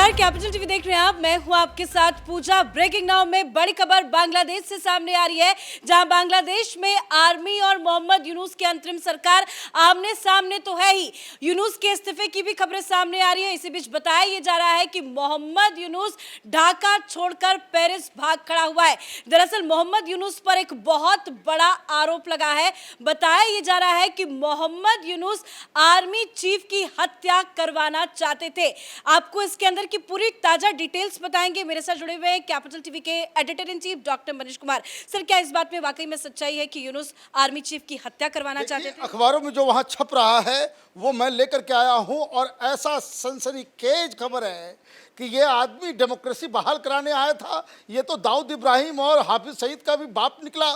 नमस्कार, capital TV देख रहे हैं आप। मैं हूं आपके साथ पूजा। ब्रेकिंग नाउ में बड़ी खबर बांग्लादेश से सामने आ रही है, जहां बांग्लादेश में आर्मी और मोहम्मद यूनुस की अंतरिम सरकार आमने सामने तो है ही, यूनुस के इस्तीफे की भी खबरें सामने आ रही है। इसी बीच बताया यह जा रहा है कि मोहम्मद यूनुस ढाका छोड़कर पेरिस भाग खड़ा हुआ है। दरअसल मोहम्मद यूनुस पर एक बहुत बड़ा आरोप लगा है। बताया यह जा रहा है कि मोहम्मद यूनुस आर्मी चीफ की हत्या करवाना चाहते थे। आपको इसके अंदर की पूरी ताजा डिटेल्स बताएंगे। मेरे साथ जुड़े हुए हैं कैपिटल टीवी के editor in chief doctor Manish Kumar. Sir, क्या इस बात में वाकई में सच्चाई है कि यूनुस आर्मी चीफ की हत्या करवाना चाहते थे? अखबारों में जो वहां छप रहा है वो मैं लेकर के आया हूं, और ऐसा सनसनीखेज खबर है कि ये आदमी डेमोक्रेसी बहाल कराने आया था। ये तो दाऊद इब्राहिम और हाफिज सईद का भी बाप निकला।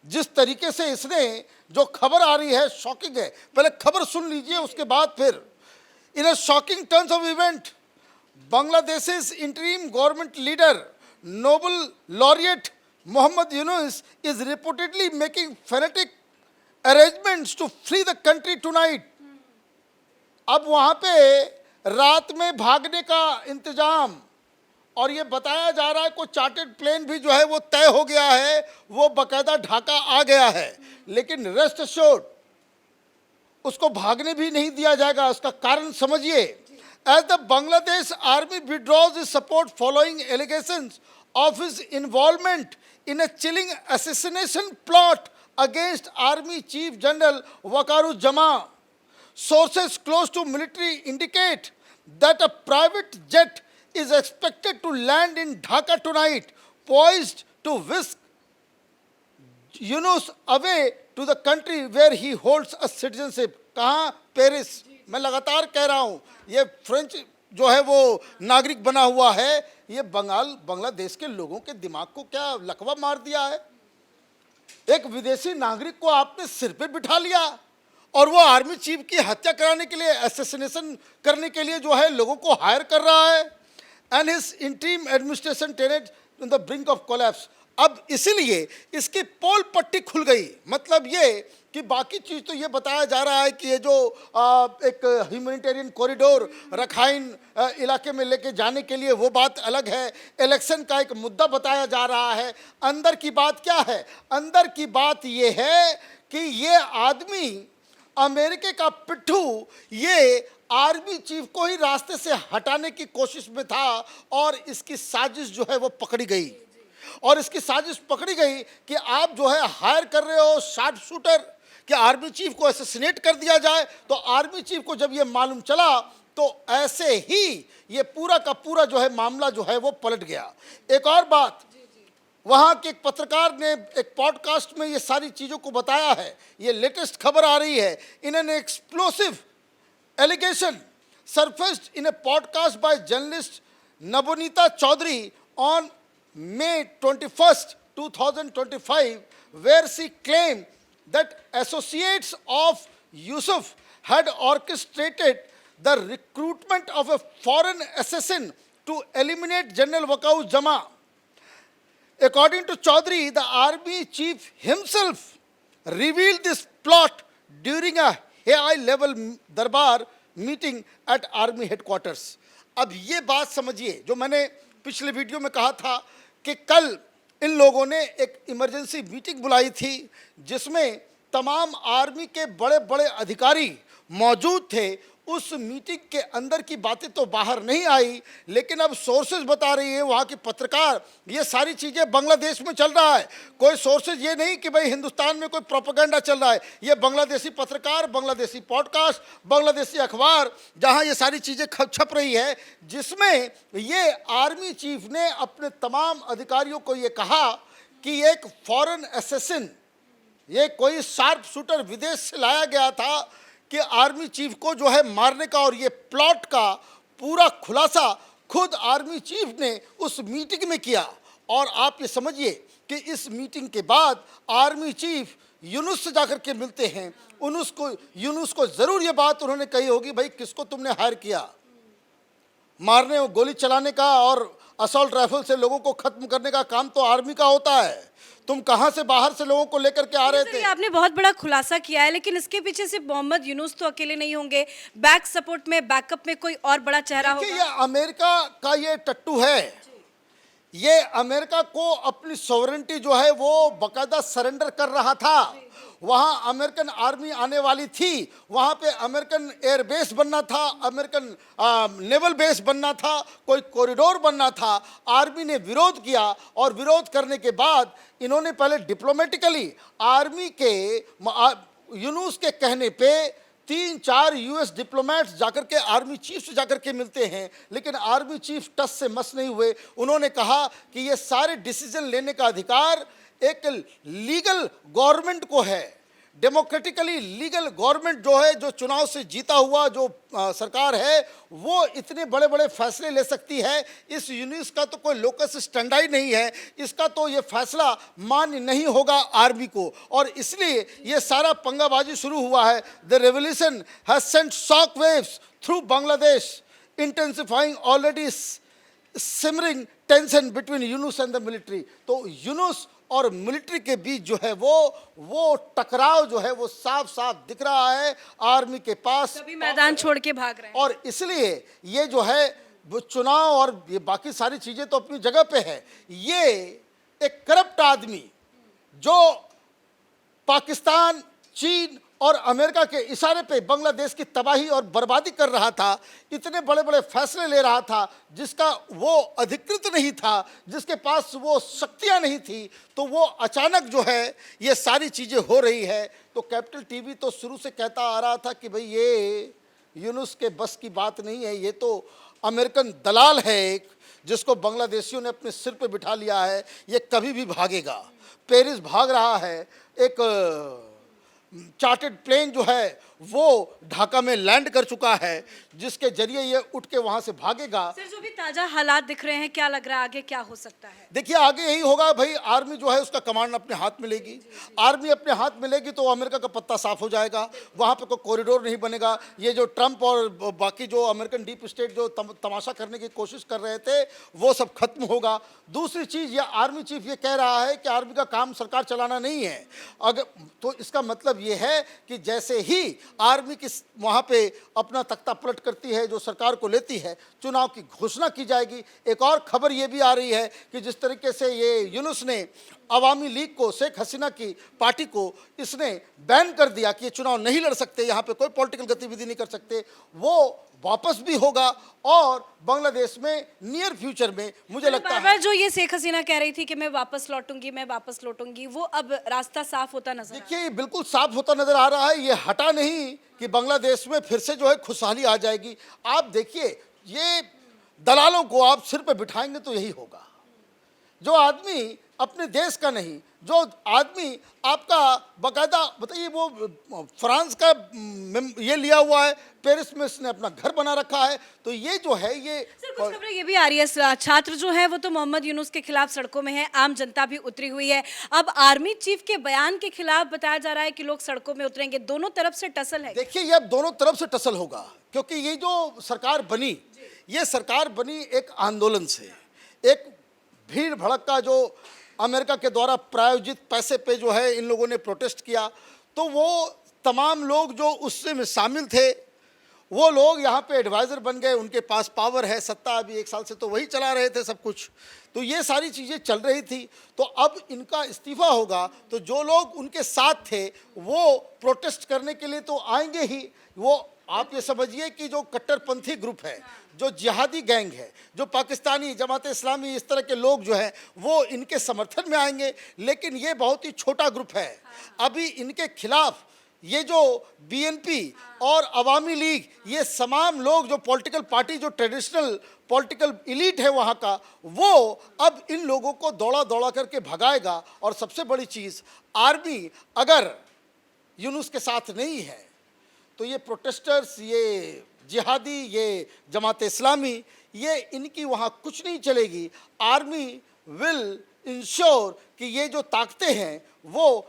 जिस तरीके से इसने जो खबर आ रही है शॉकिंग है। पहले खबर सुन लीजिए, उसके बाद फिर In a shocking turns of event, Bangladesh's interim government leader, Nobel laureate Mohammad Yunus, is reportedly making fanatic arrangements to flee the country tonight. अब वहाँ पे रात में भागने का इंतजाम, और ये बताया जा रहा है कोई चार्टर्ड प्लेन भी जो है वो तय हो गया है, वो बाकायदा ढाका आ गया है। लेकिन रेस्ट एश्योर्ड, उसको भागने भी नहीं दिया जाएगा। उसका कारण समझिए। As the Bangladesh army withdraws its support following allegations of his involvement in a chilling assassination plot against army chief general Waker-Uz-Zaman, sources close to military indicate that a private jet is expected to land in Dhaka tonight, poised to whisk Yunus away to the country where he holds a citizenship. कहाँ? Paris. मैं लगातार कह रहा हूँ, ये French जो है वो नागरिक बना हुआ है। ये बांग्लादेश के लोगों के दिमाग को क्या लकवा मार दिया है। एक विदेशी नागरिक को आपने सिर पे बिठा लिया, और वो आर्मी चीफ की हत्या कराने के लिए, असैसिनेशन करने के लिए जो है लोगों को हायर कर रहा है। And his interim administration tended in the brink of collapse. अब इसीलिए इसकी पोल पट्टी खुल गई। मतलब ये कि बाकी चीज़ तो ये बताया जा रहा है कि ये जो एक ह्यूमैनिटेरियन कॉरिडोर रखाइन इलाके में लेके जाने के लिए, वो बात अलग है। इलेक्शन का एक मुद्दा बताया जा रहा है। अंदर की बात क्या है? अंदर की बात ये है कि ये आदमी अमेरिका का पिट्ठू, ये आर्मी चीफ को ही रास्ते से हटाने की कोशिश में था, और इसकी साजिश जो है वो पकड़ी गई। और इसकी साजिश पकड़ी गई कि आप जो है हायर कर रहे हो शार्प शूटर कि आर्मी चीफ को असैसिनेट कर दिया जाए। तो आर्मी चीफ को जब ये मालूम चला तो ऐसे ही ये पूरा का पूरा जो है मामला जो है वो पलट गया। एक और बात, वहाँ के एक पत्रकार ने एक पॉडकास्ट में ये सारी चीज़ों को बताया है। ये लेटेस्ट खबर आ रही है। In an explosive allegation surfaced in a podcast by journalist Navnita Chowdhury on May 21st, 2025, where she claimed that associates of Yusuf had orchestrated the recruitment of a foreign assassin to eliminate General Wakaruজ্জামা. According to Chaudhary, the army chief himself revealed this plot during a high-level darbar meeting at army headquarters. अब ये बात समझिए, जो मैंने पिछले video में कहा था कि कल इन लोगों ने एक इमरजेंसी मीटिंग बुलाई थी, जिसमें तमाम आर्मी के बड़े बड़े अधिकारी मौजूद थे। उस मीटिंग के अंदर की बातें तो बाहर नहीं आई, लेकिन अब सोर्सेज बता रही है, वहाँ के पत्रकार, ये सारी चीज़ें बांग्लादेश में चल रहा है। कोई सोर्सेज ये नहीं कि भाई हिंदुस्तान में कोई प्रोपेगेंडा चल रहा है। ये बांग्लादेशी पत्रकार, बांग्लादेशी पॉडकास्ट, बांग्लादेशी अखबार, जहाँ ये सारी चीज़ें छप रही है, जिसमें ये आर्मी चीफ ने अपने तमाम अधिकारियों को ये कहा कि एक फॉरेन असैसिन, ये कोई शार्प शूटर विदेश से लाया गया था कि आर्मी चीफ को जो है मारने का, और ये प्लॉट का पूरा खुलासा खुद आर्मी चीफ ने उस मीटिंग में किया। और आप ये समझिए कि इस मीटिंग के बाद आर्मी चीफ यूनुस से जाकर के मिलते हैं। यूनुस को ज़रूर ये बात उन्होंने कही होगी, भाई किसको तुमने हायर किया मारने और गोली चलाने का, और असॉल्ट राइफल से लोगों को खत्म करने का काम तो आर्मी का होता है। तुम कहां से बाहर से लोगों को लेकर के आ रहे सर, थे? ये आपने बहुत बड़ा खुलासा किया है, लेकिन इसके पीछे सिर्फ मोहम्मद यूनुस तो अकेले नहीं होंगे। बैक सपोर्ट में, बैकअप में कोई और बड़ा चेहरा देखिए, होगा। ये अमेरिका का ये टट्टू है। ये अमेरिका को अपनी सॉवरेनिटी जो है वो बकायदा सरेंडर कर रहा था। वहां अमेरिकन आर्मी आने वाली थी, वहां पे अमेरिकन एयर बेस बनना था, अमेरिकन नेवल बेस बनना था, कोई कॉरिडोर बनना था। आर्मी ने विरोध किया और विरोध करने के बाद इन्होंने पहले डिप्लोमेटिकली आर्मी के यूनुस के कहने पे 3-4 यूएस डिप्लोमेट्स जाकर के आर्मी चीफ से जाकर के मिलते हैं, लेकिन आर्मी चीफ टस से मस नहीं हुए। उन्होंने कहा कि ये सारे डिसीजन लेने का अधिकार एक लीगल गवर्नमेंट को है। डेमोक्रेटिकली लीगल गवर्नमेंट जो है, जो चुनाव से जीता हुआ जो सरकार है, वो इतने बड़े बड़े फैसले ले सकती है। इस यूनिस का तो कोई लोकस स्टैंडर्ड ही नहीं है, इसका तो ये फैसला मान्य नहीं होगा आर्मी को, और इसलिए ये सारा पंगाबाजी शुरू हुआ है। The revolution has sent shock waves through Bangladesh, intensifying already simmering tension between Yunus and the military. तो यूनुस और मिलिट्री के बीच जो है वो टकराव जो है वो साफ साफ दिख रहा है आर्मी के पास। सभी मैदान छोड़ के भाग रहे हैं। और इसलिए ये जो है वो चुनाव और ये बाकी सारी चीजें तो अपनी जगह पे है। ये एक करप्ट आदमी जो पाकिस्तान, चीन और अमेरिका के इशारे पे बांग्लादेश की तबाही और बर्बादी कर रहा था, इतने बड़े बड़े फैसले ले रहा था जिसका वो अधिकृत नहीं था, जिसके पास वो शक्तियां नहीं थी, तो वो अचानक जो है ये सारी चीज़ें हो रही है। तो कैपिटल टीवी तो शुरू से कहता आ रहा था कि भाई ये यूनुस के बस की बात नहीं है, ये तो अमेरिकन दलाल है एक, जिसको बांग्लादेशियों ने अपने सिर पे बिठा लिया है, ये कभी भी भागेगा। पेरिस भाग रहा है, एक चार्टर्ड प्लेन जो है वो ढाका में लैंड कर चुका है, जिसके जरिए ये उठ के वहां से भागेगा। सर, जो भी ताजा हालात दिख रहे हैं, क्या लग रहा है आगे क्या हो सकता है? देखिए, आगे यही होगा भाई, आर्मी जो है उसका कमांड अपने हाथ में लेगी। आर्मी अपने हाथ में लेगी तो अमेरिका का पत्ता साफ हो जाएगा, वहां पे कोई कॉरिडोर नहीं बनेगा। ये जो ट्रंप और बाकी जो अमेरिकन डीप स्टेट जो तमाशा करने की कोशिश कर रहे थे वो सब खत्म होगा। दूसरी चीज, ये आर्मी चीफ ये कह रहा है कि आर्मी का काम सरकार चलाना नहीं है। अगर तो इसका मतलब ये है कि जैसे ही आर्मी की वहाँ पे अपना तख्ता पलट करती है, जो सरकार को लेती है, चुनाव की घोषणा की जाएगी। एक और खबर ये भी आ रही है कि जिस तरीके से ये यूनुस ने अवामी लीग को, शेख हसीना की पार्टी को इसने बैन कर दिया कि ये चुनाव नहीं लड़ सकते, यहाँ पे कोई पॉलिटिकल गतिविधि नहीं कर सकते, वो वापस भी होगा। और बांग्लादेश में नियर फ्यूचर में मुझे लगता है, बार-बार जो ये शेख हसीना कह रही थी कि मैं वापस लौटूंगी, मैं वापस लौटूंगी, वो अब रास्ता साफ होता नजर आ रहा है। देखिए, ये बिल्कुल साफ होता नजर आ रहा है। ये हटा नहीं कि बांग्लादेश में फिर से जो है खुशहाली आ जाएगी। आप देखिए, ये दलालों को आप सिर पे बिठाएंगे तो यही होगा। जो आदमी अपने देश का नहीं, जो आदमी आपका बकायदा बताइए, वो फ्रांस का ये लिया हुआ है, पेरिस में इसने अपना घर बना रखा है, तो ये जो है ये सर, कुछ खबरें ये भी आ रही है, छात्र जो है वो तो मोहम्मद यूनुस के खिलाफ सड़कों में है, आम जनता भी उतरी हुई है। अब आर्मी चीफ के बयान के खिलाफ बताया जा रहा है कि लोग सड़कों में उतरेंगे। दोनों तरफ से टसल है। देखिए, ये अब दोनों तरफ से टसल होगा, क्योंकि ये जो सरकार बनी, ये सरकार बनी एक आंदोलन से, एक भीड़ भड़का जो अमेरिका के द्वारा प्रायोजित पैसे पे जो है इन लोगों ने प्रोटेस्ट किया, तो वो तमाम लोग जो उससे में शामिल थे, वो लोग यहाँ पे एडवाइज़र बन गए, उनके पास पावर है, सत्ता, अभी 1 साल से तो वही चला रहे थे सब कुछ। तो ये सारी चीज़ें चल रही थी। तो अब इनका इस्तीफा होगा तो जो लोग उनके साथ थे वो प्रोटेस्ट करने के लिए तो आएंगे ही। वो आप ये समझिए कि जो कट्टरपंथी ग्रुप है, जो जिहादी गैंग है, जो पाकिस्तानी जमात इस्लामी, इस तरह के लोग जो हैं वो इनके समर्थन में आएंगे, लेकिन ये बहुत ही छोटा ग्रुप है। अभी इनके खिलाफ ये जो बीएनपी और अवामी लीग, ये तमाम लोग जो पॉलिटिकल पार्टी, जो ट्रेडिशनल पॉलिटिकल इलीट है वहाँ का, वो अब इन लोगों को दौड़ा दौड़ा करके भगाएगा। और सबसे बड़ी चीज़, आर्मी अगर यूनुस के साथ नहीं है तो ये प्रोटेस्टर्स, ये जिहादी, ये जमात इस्लामी, ये इनकी वहाँ कुछ नहीं चलेगी। आर्मी विल इंश्योर कि ये जो ताकतें हैं वो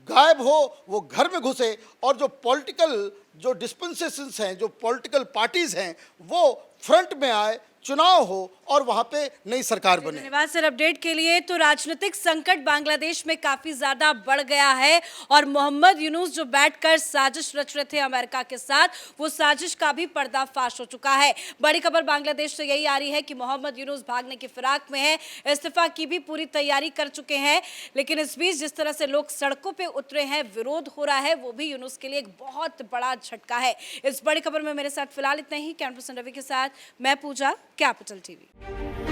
गायब हो, वो घर में घुसे, और जो पॉलिटिकल जो डिस्पेंसेशंस हैं, जो पॉलिटिकल पार्टीज हैं, वो फ्रंट में आए, चुनाव हो और वहां पे नई सरकार बने। धन्यवाद सर अपडेट के लिए। तो राजनीतिक संकट बांग्लादेश में काफी ज्यादा बढ़ गया है और मोहम्मद यूनुस जो बैठकर साजिश रच रहे थे अमेरिका के साथ, वो साजिश का भी पर्दाफाश हो चुका है। बड़ी खबर बांग्लादेश से यही आ रही है कि मोहम्मद यूनुस भागने की फिराक में है, इस्तीफा की भी पूरी तैयारी कर चुके हैं। लेकिन इस बीच जिस तरह से लोग सड़कों पे उतरे हैं, विरोध हो रहा है, वो भी यूनुस के लिए एक बहुत बड़ा झटका है। इस बड़ी खबर में मेरे साथ फिलहाल इतना ही। कैमरा पर्सन रवि के साथ मैं पूजा, कैपिटल टीवी।